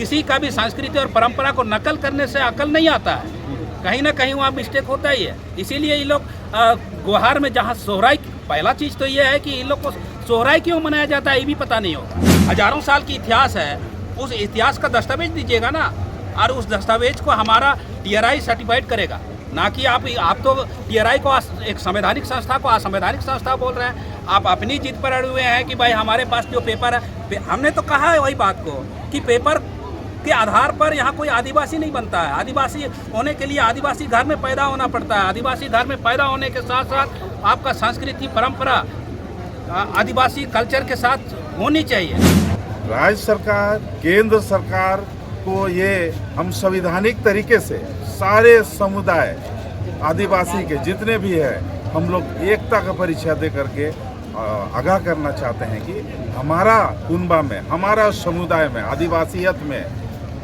किसी का भी संस्कृति और परंपरा को नकल करने से अकल नहीं आता है, कहीं ना कहीं वहाँ मिस्टेक होता ही है। इसीलिए ये लोग गुहार में जहाँ सोहराई, पहला चीज़ तो ये है कि इन लोग को सोहराई क्यों मनाया जाता है ये भी पता नहीं होगा। हजारों साल की इतिहास है, उस इतिहास का दस्तावेज दीजिएगा ना, और उस दस्तावेज को हमारा TRI सर्टिफाइड करेगा, ना कि आप तो TRI को एक संवैधानिक संस्था को असंवैधानिक संस्था बोल रहे हैं। आप अपनी जिद पर अड़े हुए हैं कि भाई हमारे पास जो पेपर है, हमने तो कहा है वही बात को कि पेपर के आधार पर यहाँ कोई आदिवासी नहीं बनता है। आदिवासी होने के लिए आदिवासी घर में पैदा होना पड़ता है। आदिवासी घर में पैदा होने के साथ साथ आपका संस्कृति परंपरा आदिवासी कल्चर के साथ होनी चाहिए। राज्य सरकार, केंद्र सरकार को ये हम संवैधानिक तरीके से सारे समुदाय आदिवासी के जितने भी है हम लोग एकता का परिचय दे करके आगाह करना चाहते हैं कि हमारा कुनबा में, हमारा समुदाय में, आदिवासियत में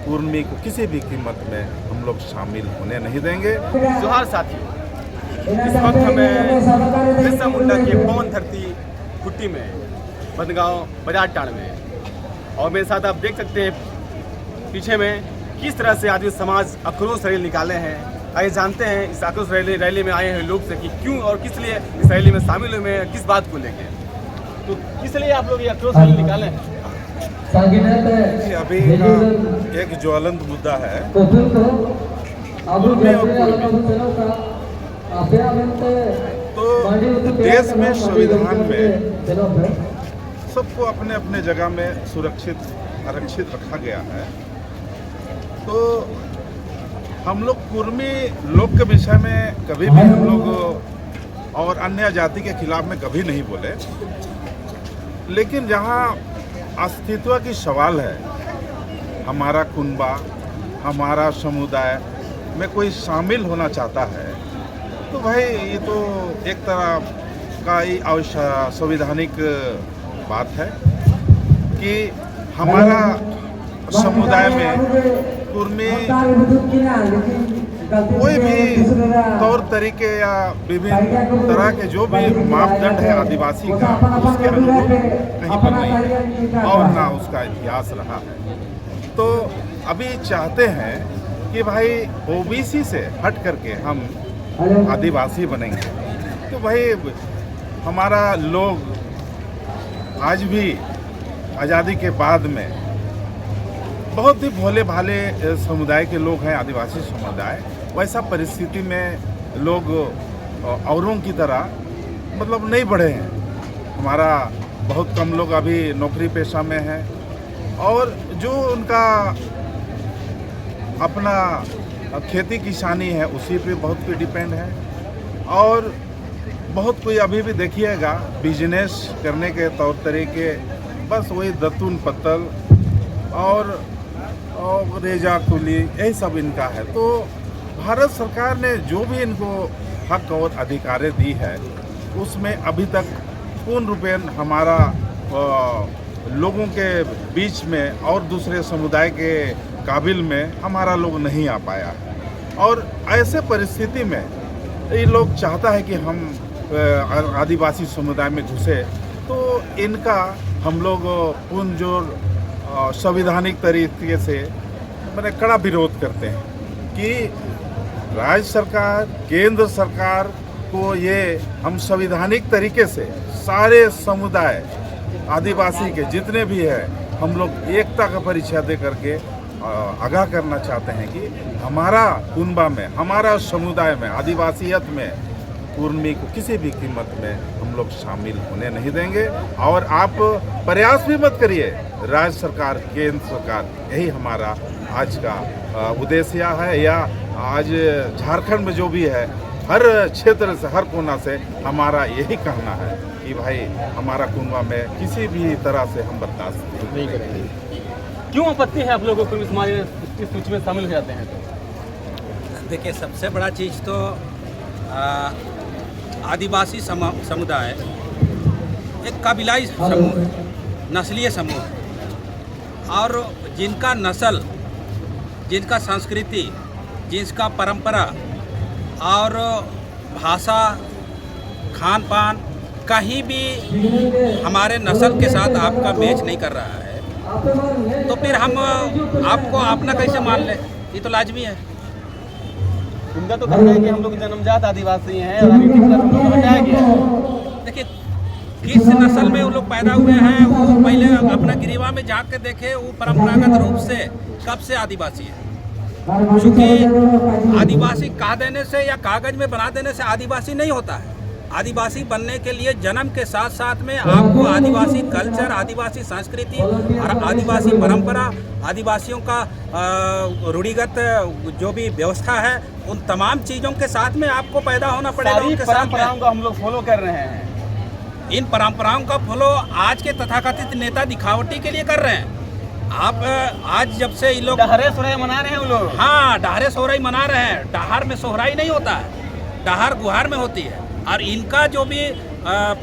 कुर्मी को किसी भी कीमत में हम लोग शामिल होने नहीं देंगे। जोहार साथियों, इस वक्त हमें बिरसा मुंडा के पवन धरती कुट्टी में बदगांव बाजार टाड़ में, और मेरे साथ आप देख सकते हैं पीछे में किस तरह से आदिवासी समाज आक्रोश रैली निकाले हैं। आइए जानते हैं इस आक्रोश रैली में आए हैं लोग से कि क्यों और किस लिए इस रैली में शामिल हुए हैं, किस बात को लेकर, तो किस लिए आप लोग ये आक्रोश रैली निकाले हैं। अभी का एक ज्वलंत मुद्दा है तो देश में, संविधान में सबको अपने अपने जगह में सुरक्षित आरक्षित रखा गया है। तो हम लोग कुर्मी लोग के विषय में कभी भी हम लोग और अन्य जाति के खिलाफ में कभी नहीं बोले, लेकिन जहाँ अस्तित्व की सवाल है, हमारा कुनबा, हमारा समुदाय में कोई शामिल होना चाहता है तो भाई ये तो एक तरह का ही संवैधानिक बात है कि हमारा समुदाय में कुर्मी कोई भी तौर तरीके या विभिन्न तरह के जो भी मापदंड है आदिवासी का, उसके अनुरूप कहीं पर नहीं है और ना उसका इतिहास रहा है। तो अभी चाहते हैं कि भाई OBC से हट करके हम आदिवासी बनेंगे। तो भाई हमारा लोग आज भी आज़ादी के बाद में बहुत ही भोले भाले समुदाय के लोग हैं, आदिवासी समुदाय। वैसा परिस्थिति में लोग औरों की तरह मतलब नहीं बढ़े हैं। हमारा बहुत कम लोग अभी नौकरी पेशा में हैं और जो उनका अपना खेती किसानी है उसी पे बहुत पे डिपेंड है, और बहुत कोई अभी भी देखिएगा बिजनेस करने के तौर तरीके बस वही दतून पत्तल और रेजा कुली यही सब इनका है। तो भारत सरकार ने जो भी इनको हक और अधिकारें दी है उसमें अभी तक पूर्ण रूपेण हमारा लोगों के बीच में और दूसरे समुदाय के काबिल में हमारा लोग नहीं आ पाया है। और ऐसे परिस्थिति में ये लोग चाहता है कि हम आदिवासी समुदाय में घुसे, तो इनका हम लोग पूर्ण जोर संवैधानिक तरीके से मैंने कड़ा विरोध करते हैं कि राज्य सरकार, केंद्र सरकार को ये हम संवैधानिक तरीके से सारे समुदाय आदिवासी के जितने भी है हम लोग एकता का परिचय दे करके आगाह करना चाहते हैं कि हमारा कुनबा में, हमारा समुदाय में, आदिवासियत में कुर्मी को किसी भी कीमत में हम लोग शामिल होने नहीं देंगे। और आप प्रयास भी मत करिए, राज्य सरकार, केंद्र सरकार, यही हमारा आज का उद्देश्य है। या आज झारखंड में जो भी है हर क्षेत्र से, हर कोना से हमारा यही कहना है कि भाई हमारा कुनबा में किसी भी तरह से हम बर्दाश्त नहीं करेंगे। क्यों आपत्ति है आप लोगों को समाज इस सूची में शामिल हो जाते हैं? तो देखिए, सबसे बड़ा चीज़ तो आदिवासी समुदाय एक कबीलाई समूह है, नस्लीय समूह है, और जिनका नस्ल, जिनका संस्कृति, जिसका परंपरा और भाषा, खान पान कहीं भी हमारे नस्ल के साथ आपका मैच नहीं कर रहा है, तो फिर हम आपको अपना कैसे मान ले? ये तो लाजमी है। उनका तो कहना है कि हम लोग जन्मजात आदिवासी हैं और अभी पिछला हम लोग हटाया गया है। देखिए, किस नस्ल में वो लोग पैदा हुए हैं, वो पहले अपना गिरिवा में झाँक के देखे, वो परंपरागत रूप से कब से आदिवासी है। क्योंकि आदिवासी कह देने से या कागज में बना देने से आदिवासी नहीं होता है। आदिवासी बनने के लिए जन्म के साथ साथ में आपको आदिवासी कल्चर, आदिवासी संस्कृति और आदिवासी परंपरा, आदिवासियों का रूढ़िगत जो भी व्यवस्था है, उन तमाम चीज़ों के साथ में आपको पैदा होना पड़ेगा। सारी उनके साथ परंपराओं को हम लोग फॉलो कर रहे हैं। इन परंपराओं का फॉलो आज के तथाकथित नेता दिखावटी के लिए कर रहे हैं। आप आज जब से ये लोग डहरे सोहराई मना रहे हैं वो लोग। हाँ, डहारे सोहराई मना रहे हैं। डहार में सोहराई नहीं होता है, डहार गुहार में होती है। और इनका जो भी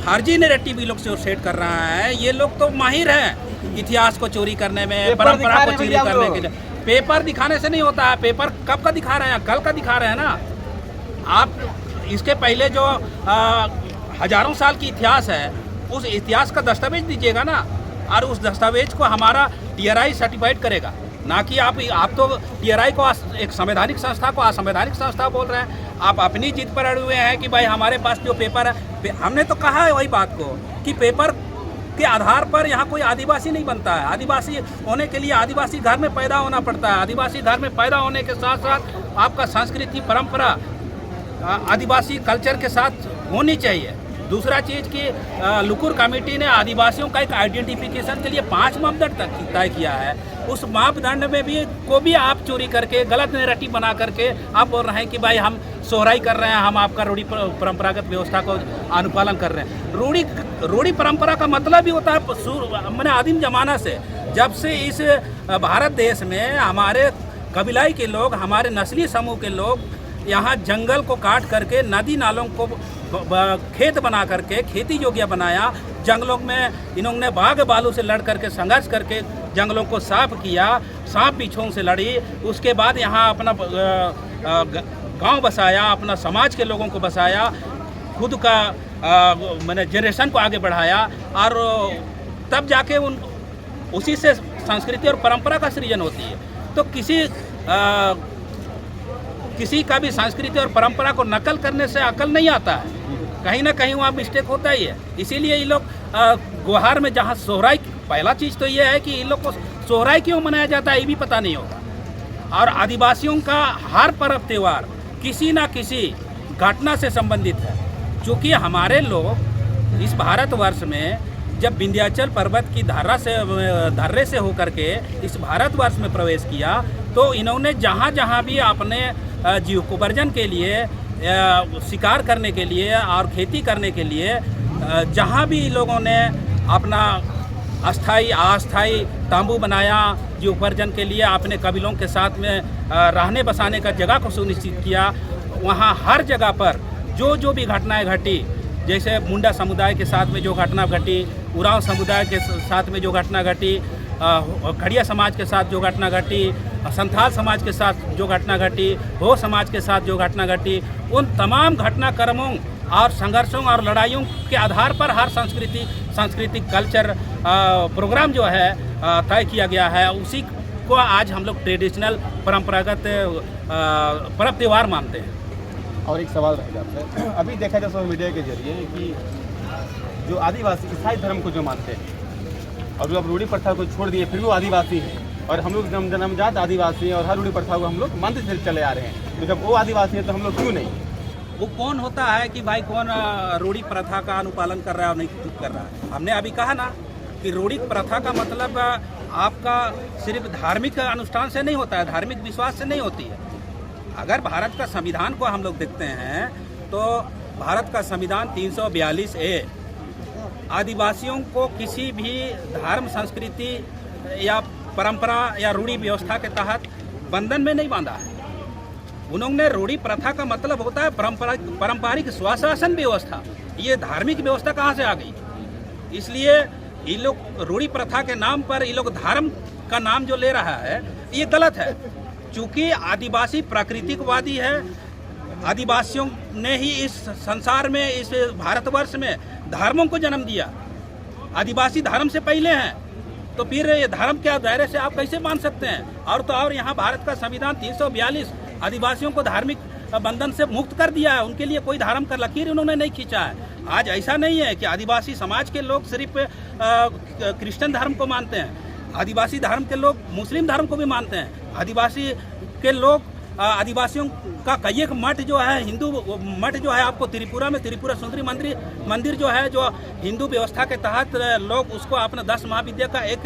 फर्जी नैरेटिव ये लोग जो सेट कर रहा है, ये लोग तो माहिर हैं इतिहास को चोरी करने में, परंपरा को चोरी करने के लिए। पेपर दिखाने से नहीं होता है। पेपर कब का दिखा रहे हैं? कल का दिखा रहे हैं ना। आप इसके पहले जो हजारों साल की इतिहास है, उस इतिहास का दस्तावेज दीजिएगा ना, और उस दस्तावेज को हमारा TRI सर्टिफाइड करेगा, ना कि आप तो TRI को एक संवैधानिक संस्था को असंवैधानिक संस्था बोल रहे हैं। आप अपनी जिद पर अड़े हुए हैं कि भाई हमारे पास जो पेपर है, हमने तो कहा है वही बात को कि पेपर के आधार पर यहाँ कोई आदिवासी नहीं बनता है। आदिवासी होने के लिए आदिवासी घर में पैदा होना पड़ता है। आदिवासी घर में पैदा होने के साथ साथ आपका संस्कृति परंपरा आदिवासी कल्चर के साथ होनी चाहिए। दूसरा चीज़ कि लुकुर कमेटी ने आदिवासियों का एक आइडेंटिफिकेशन के लिए 5 मापदंड तक तय किया है। उस मापदंड में भी आप चोरी करके, गलत नैरेटिव बना करके आप बोल रहे हैं कि भाई हम सोहराई कर रहे हैं, हम आपका रूढ़ी परंपरागत व्यवस्था को अनुपालन कर रहे हैं। रूढ़ी परंपरा का मतलब ही होता है मैंने आदिम जमाना से, जब से इस भारत देश में हमारे कबीलाई के लोग, हमारे नस्ली समूह के लोग यहाँ जंगल को काट करके नदी नालों को खेत बना करके खेती योग्य बनाया। जंगलों में इन्होंने बाघ बालू से लड़ करके संघर्ष करके जंगलों को साफ किया, सांप बिच्छुओं से लड़ी। उसके बाद यहाँ अपना गांव बसाया, अपना समाज के लोगों को बसाया, खुद का मैंने जनरेशन को आगे बढ़ाया, और तब जाके उसी से संस्कृति और परंपरा का सृजन होती है। तो किसी का भी संस्कृति और परंपरा को नकल करने से अकल नहीं आता है। कहीं ना कहीं वहाँ मिस्टेक होता ही है। इसीलिए ये लोग गुहार में जहाँ सोहराई, पहला चीज़ तो ये है कि इन लोग को सोहराई क्यों मनाया जाता है ये भी पता नहीं होगा। और आदिवासियों का हर पर्व त्यौहार किसी ना किसी घटना से संबंधित है। चूँकि हमारे लोग इस भारतवर्ष में जब विंध्याचल पर्वत की धर्रे से होकर के इस भारतवर्ष में प्रवेश किया, तो इन्होंने जहाँ जहाँ भी अपने जीविकोपार्जन के लिए, शिकार करने के लिए और खेती करने के लिए जहाँ भी लोगों ने अपना अस्थाई अस्थाई तांबू बनाया, जीविकोपार्जन के लिए अपने कबीलों के साथ में रहने बसाने का जगह को सुनिश्चित किया, वहाँ हर जगह पर जो भी घटनाएं घटी, जैसे मुंडा समुदाय के साथ में जो घटना घटी, उरांव समुदाय के साथ में जो घटना घटी, खड़िया समाज के साथ जो घटना घटी, संथाल समाज के साथ जो घटना घटी, हो समाज के साथ जो घटना घटी, उन तमाम घटनाक्रमों और संघर्षों और लड़ाइयों के आधार पर हर सांस्कृतिक कल्चर प्रोग्राम जो है तय किया गया है। उसी को आज हम लोग ट्रेडिशनल परंपरागत पर्व त्यौहार मानते हैं। और एक सवाल रहेगा आपसे, अभी देखा जाए सोशल मीडिया के जरिए कि जो आदिवासी ईसाई धर्म को जो मानते हैं और जो अब रूढ़ी प्रथा को छोड़ दिए, फिर भी वो आदिवासी हैं, और हम लोग जन्मजात आदिवासी हैं और हर रूढ़ी प्रथा को हम लोग मानते चले आ रहे हैं। तो जब वो आदिवासी है तो हम लोग क्यों नहीं? वो कौन होता है कि भाई कौन रूढ़ी प्रथा का अनुपालन कर रहा है और नहीं कर रहा है? हमने अभी कहा ना कि रूढ़ी प्रथा का मतलब आपका सिर्फ धार्मिक अनुष्ठान से नहीं होता है, धार्मिक विश्वास से नहीं होती है। अगर भारत का संविधान को हम लोग देखते हैं तो भारत का संविधान 342A आदिवासियों को किसी भी धर्म, संस्कृति या परंपरा या रूढ़ी व्यवस्था के तहत बंधन में नहीं बांधा है। उन्होंने रूढ़ी प्रथा का मतलब होता है पारंपरिक स्वशासन व्यवस्था। ये धार्मिक व्यवस्था कहाँ से आ गई? इसलिए ये लोग रूढ़ी प्रथा के नाम पर ये लोग धर्म का नाम जो ले रहा है ये गलत है। चूँकि आदिवासी प्राकृतिकवादी है, आदिवासियों ने ही इस संसार में, इस भारतवर्ष में धर्मों को जन्म दिया। आदिवासी धर्म से पहले हैं। तो फिर ये धर्म के दायरे से आप कैसे मान सकते हैं? और तो और यहाँ भारत का संविधान 342 आदिवासियों को धार्मिक बंधन से मुक्त कर दिया है। उनके लिए कोई धर्म का लकीर उन्होंने नहीं खींचा है। आज ऐसा नहीं है कि आदिवासी समाज के लोग सिर्फ क्रिश्चियन धर्म को मानते हैं। आदिवासी धर्म के लोग मुस्लिम धर्म को भी मानते हैं। आदिवासी के लोग आदिवासियों का कई एक मठ जो है, हिंदू मठ जो है आपको त्रिपुरा में त्रिपुरा सुंदरी मंदिर जो है, जो हिंदू व्यवस्था के तहत लोग उसको अपना 10 महाविद्या का एक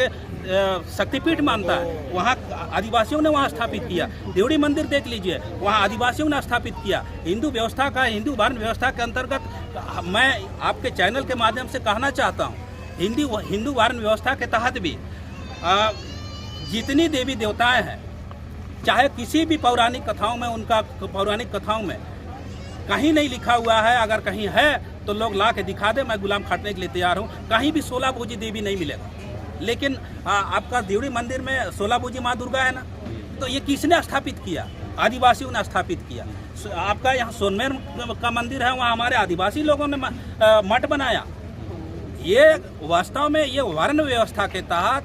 शक्तिपीठ मानता है। वहाँ आदिवासियों ने वहाँ स्थापित किया। देवड़ी मंदिर देख लीजिए, वहाँ आदिवासियों ने स्थापित किया। हिंदू व्यवस्था का, हिंदू वर्ण व्यवस्था के अंतर्गत मैं आपके चैनल के माध्यम से कहना चाहता हूँ, हिंदू वर्ण व्यवस्था के तहत भी जितनी देवी देवताएं हैं, चाहे किसी भी पौराणिक कथाओं में, उनका पौराणिक कथाओं में कहीं नहीं लिखा हुआ है, अगर कहीं है तो लोग ला के दिखा दे, मैं गुलाम खाटने के लिए तैयार हूँ। कहीं भी 16 भुजी देवी नहीं मिलेगा। लेकिन आपका देवड़ी मंदिर में 16 भुजी माँ दुर्गा है ना, तो ये किसने स्थापित किया? आदिवासियों ने स्थापित किया। आपका यहाँ सोनमेर का मंदिर है, वहाँ हमारे आदिवासी लोगों ने मठ बनाया। ये वास्तव में ये वर्ण व्यवस्था के तहत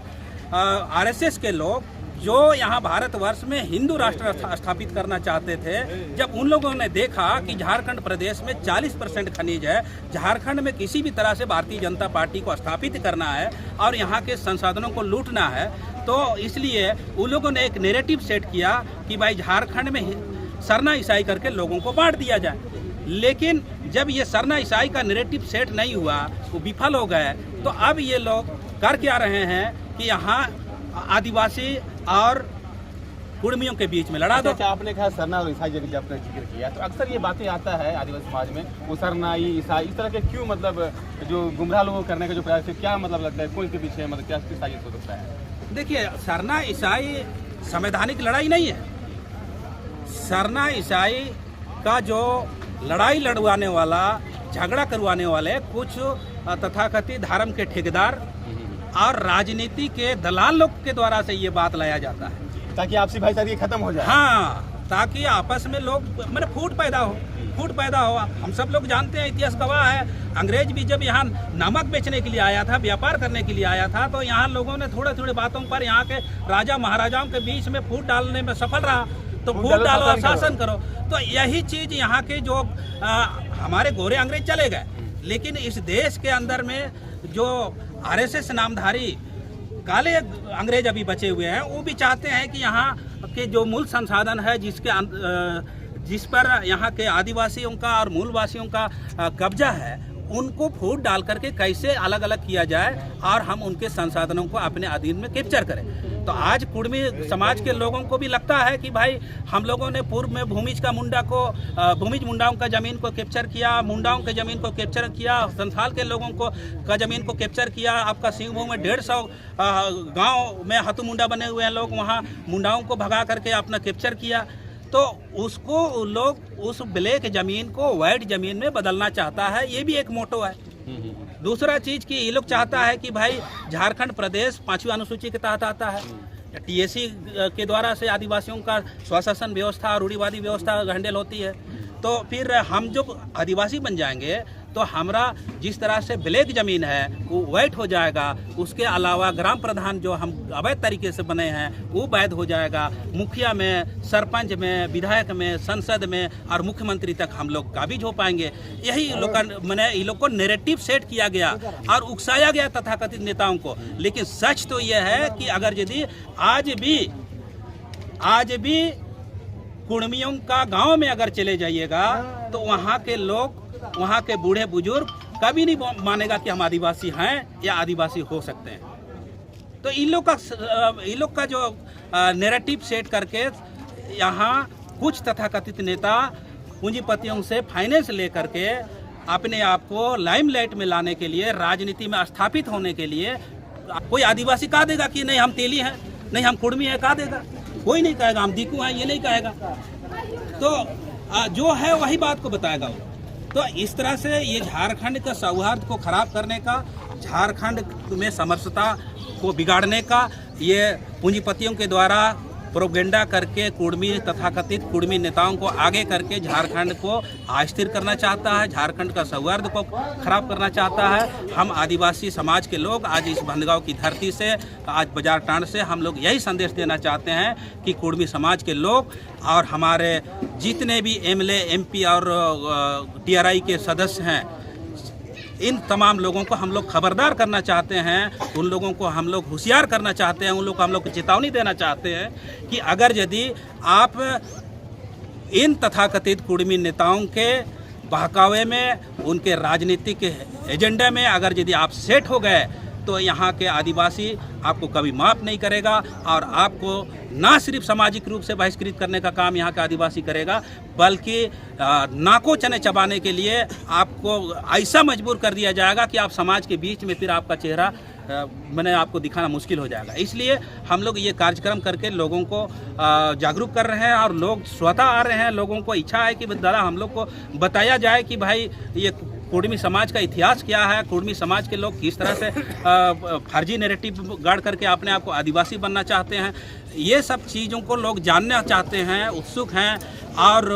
आरएसएस के लोग जो यहाँ भारतवर्ष में हिंदू राष्ट्र स्थापित करना चाहते थे, जब उन लोगों ने देखा कि झारखंड प्रदेश में 40% खनिज है, झारखंड में किसी भी तरह से भारतीय जनता पार्टी को स्थापित करना है और यहाँ के संसाधनों को लूटना है, तो इसलिए उन लोगों ने एक नैरेटिव सेट किया कि भाई झारखंड में सरना ईसाई करके लोगों को बांट दिया जाए। लेकिन जब ये सरना ईसाई का नैरेटिव सेट नहीं हुआ, वो विफल हो गए, तो अब ये लोग कर क्या रहे हैं कि यहाँ आदिवासी और कुर्मियों के बीच में लड़ा दो। अच्छा, आपने कहा सरना और ईसाई जब आपने जिक्र किया, तो अक्सर ये बातें आता है आदिवासी समाज में, वो सरना ईसाई इस तरह के क्यों, मतलब जो गुमराह लोगों करने का जो प्रयास है, क्या मतलब लगता है, कौन इसके पीछे, मतलब क्या साजिश हो सकता है? देखिए, सरना ईसाई संवैधानिक लड़ाई नहीं है। सरना ईसाई का जो लड़ाई लड़वाने वाला, झगड़ा करवाने वाले कुछ तथाकथित धर्म के ठेकेदार और राजनीति के दलाल लोग के द्वारा से ये बात लाया जाता है, ताकि आपसी भाईचारा खत्म हो जाए। हाँ, ताकि आपस में लोग मैंने फूट पैदा हो। हम सब लोग जानते हैं, इतिहास गवाह है, अंग्रेज भी जब यहाँ नमक बेचने के लिए आया था, व्यापार करने के लिए आया था, तो यहाँ लोगों ने थोड़े थोड़े बातों पर यहाँ के राजा महाराजाओं के बीच में फूट डालने में सफल रहा। तो फूट डालो और शासन करो। तो यही चीज यहाँ के जो हमारे गोरे अंग्रेज चले गए, लेकिन इस देश के अंदर में जो आरएसएस नामधारी काले अंग्रेज अभी बचे हुए हैं, वो भी चाहते हैं कि यहाँ के जो मूल संसाधन है, जिस पर यहाँ के आदिवासियों का और मूलवासियों का कब्जा है, उनको फूट डाल करके कैसे अलग अलग किया जाए और हम उनके संसाधनों को अपने अधीन में कैप्चर करें। तो आज कुर्मी समाज के लोगों को भी लगता है कि भाई हम लोगों ने पूर्व में भूमिज मुंडाओं का ज़मीन को कैप्चर किया, मुंडाओं के ज़मीन को कैप्चर किया, संथाल के लोगों को का ज़मीन को कैप्चर किया। आपका सिंहभूम में 150 गांव में हतु मुंडा बने हुए हैं लोग, वहाँ मुंडाओं को भगा करके अपना कैप्चर किया। तो उसको लोग उस ब्लैक ज़मीन को वाइट ज़मीन में बदलना चाहता है, ये भी एक मोटो है। दूसरा चीज़ कि ये लोग चाहता है कि भाई झारखंड प्रदेश 5वीं अनुसूची के तहत आता है, टीएससी के द्वारा से आदिवासियों का स्वशासन व्यवस्था और रूढ़िवादी व्यवस्था हैंडल होती है। तो फिर हम जो आदिवासी बन जाएंगे तो हमारा जिस तरह से ब्लैक ज़मीन है वो वैध हो जाएगा। उसके अलावा ग्राम प्रधान जो हम अवैध तरीके से बने हैं वो वैध हो जाएगा। मुखिया में, सरपंच में, विधायक में, संसद में और मुख्यमंत्री तक हम लोग काबिज हो पाएंगे। यही लोग इन लोग को नैरेटिव सेट किया गया और उकसाया गया तथाकथित नेताओं को। लेकिन सच तो यह है कि अगर यदि आज भी कुर्मियों का गांव में अगर चले जाइएगा तो वहाँ के लोग, वहाँ के बूढ़े बुजुर्ग कभी नहीं मानेगा कि हम आदिवासी हैं या आदिवासी हो सकते हैं। तो इन लोग का जो नैरेटिव सेट करके यहाँ कुछ तथाकथित नेता पूंजीपतियों से फाइनेंस लेकर के अपने आप को लाइमलाइट में लाने के लिए, राजनीति में स्थापित होने के लिए, कोई आदिवासी कहा देगा कि नहीं हम तेली हैं, नहीं हम कुर्मी हैं, कहा देगा? कोई नहीं कहेगा। हम दीकू हैं, ये नहीं कहेगा। तो जो है वही बात को बताएगा वो। तो इस तरह से ये झारखंड का सौहार्द को खराब करने का, झारखंड में समरसता को बिगाड़ने का ये पूंजीपतियों के द्वारा प्रोपेगेंडा करके कुर्मी तथाकथित कुर्मी नेताओं को आगे करके झारखंड को अस्थिर करना चाहता है, झारखंड का सौहार्द को खराब करना चाहता है। हम आदिवासी समाज के लोग आज इस बंदगांव की धरती से, आज बाजार टांड से हम लोग यही संदेश देना चाहते हैं कि कुर्मी समाज के लोग और हमारे जितने भी एमएलए, एमपी और टीआरआई के सदस्य हैं, इन तमाम लोगों को हम लोग खबरदार करना चाहते हैं, उन लोगों को हम लोग होशियार करना चाहते हैं, उन लोगों को हम लोग चेतावनी देना चाहते हैं कि अगर यदि आप इन तथाकथित कुर्मी नेताओं के बहकावे में, उनके राजनीतिक एजेंडे में अगर यदि आप सेट हो गए तो यहाँ के आदिवासी आपको कभी माफ़ नहीं करेगा और आपको ना सिर्फ सामाजिक रूप से बहिष्कृत करने का काम यहाँ का आदिवासी करेगा, बल्कि नाको चने चबाने के लिए आपको ऐसा मजबूर कर दिया जाएगा कि आप समाज के बीच में फिर आपका चेहरा मैंने आपको दिखाना मुश्किल हो जाएगा। इसलिए हम लोग ये कार्यक्रम करके लोगों को जागरूक कर रहे हैं और लोग स्वतः आ रहे हैं। लोगों को इच्छा है कि दादा हम लोग को बताया जाए कि भाई ये कुर्मी समाज का इतिहास क्या है, कुर्मी समाज के लोग किस तरह से फर्जी नैरेटिव गाड़ करके अपने आप को आदिवासी बनना चाहते हैं। ये सब चीज़ों को लोग जानना चाहते हैं, उत्सुक हैं। और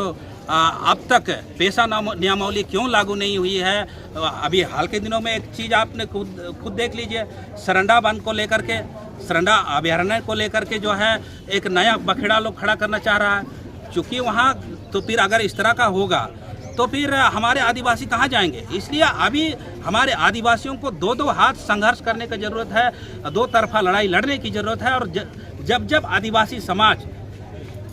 अब तक पेशा नियमावली क्यों लागू नहीं हुई है? अभी हाल के दिनों में एक चीज़ आपने खुद देख लीजिए, सरंडा बांध को लेकर के, सरंडा अभयारण्य को लेकर के जो है एक नया बखेड़ा लोग खड़ा करना चाह रहा है। चूँकि वहाँ तो फिर अगर इस तरह का होगा तो फिर हमारे आदिवासी कहाँ जाएंगे? इसलिए अभी हमारे आदिवासियों को दो हाथ संघर्ष करने की ज़रूरत है, दो तरफा लड़ाई लड़ने की ज़रूरत है। और जब जब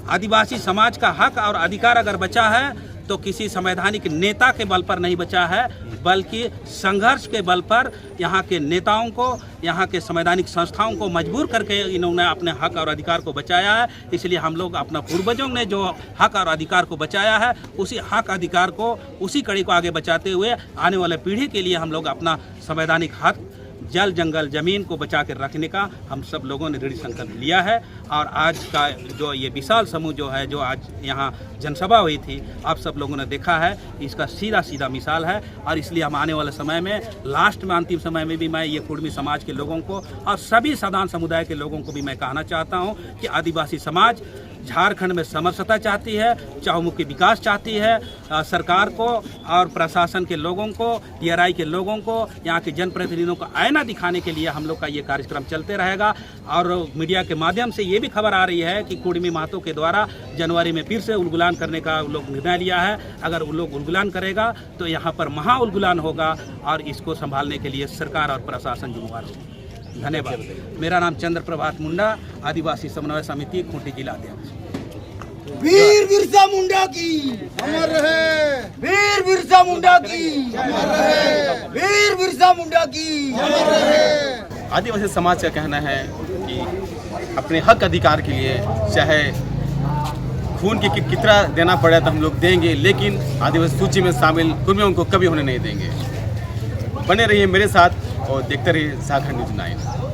आदिवासी समाज का हक और अधिकार अगर बचा है तो किसी संवैधानिक नेता के बल पर नहीं बचा है, बल्कि संघर्ष के बल पर यहाँ के नेताओं को, यहाँ के संवैधानिक संस्थाओं को मजबूर करके इन्होंने अपने हक और अधिकार को बचाया है। इसलिए हम लोग अपना पूर्वजों ने जो हक और अधिकार को बचाया है, उसी हक अधिकार को, उसी कड़ी को आगे बचाते हुए आने वाले पीढ़ी के लिए हम लोग अपना संवैधानिक हक, जल जंगल ज़मीन को बचा कर रखने का हम सब लोगों ने दृढ़ संकल्प लिया है। और आज का जो ये विशाल समूह जो है, जो आज यहाँ जनसभा हुई थी, आप सब लोगों ने देखा है, इसका सीधा मिसाल है। और इसलिए हम आने वाले समय में, लास्ट में, अंतिम समय में भी मैं ये कुर्मी समाज के लोगों को और सभी साधारण समुदाय के लोगों को भी मैं कहना चाहता हूँ कि आदिवासी समाज झारखंड में समरसता चाहती है, चहुमुखी विकास चाहती है। सरकार को और प्रशासन के लोगों को, टीआरआई के लोगों को, यहाँ के जनप्रतिनिधियों को आईना दिखाने के लिए हम लोग का ये कार्यक्रम चलते रहेगा। और मीडिया के माध्यम से ये भी खबर आ रही है कि कुर्मी महतो के द्वारा जनवरी में फिर से उलगुलान करने का लोग निर्णय लिया है। अगर वो लोग उलगुलान करेगा तो यहाँ पर महा उलगुलान होगा और इसको संभालने के लिए सरकार और प्रशासन जिम्मेदार होगा। धन्यवाद। मेरा नाम चंद्र प्रभात मुंडा, आदिवासी समन्वय समिति, खूंटी जिला अध्यक्ष। वीर बिरसा मुंडा की अमर रहे, वीर बिरसा मुंडा की अमर रहे, वीर बिरसा मुंडा की अमर रहे। आदिवासी समाज का कहना है कि अपने हक अधिकार के लिए चाहे खून की कितना देना पड़े तो हम लोग देंगे, लेकिन आदिवासी सूची में शामिल कुर्मियों को कभी होने नहीं देंगे। बने रहिए मेरे साथ और देखते रहिए झारखंड न्यूज़ 9।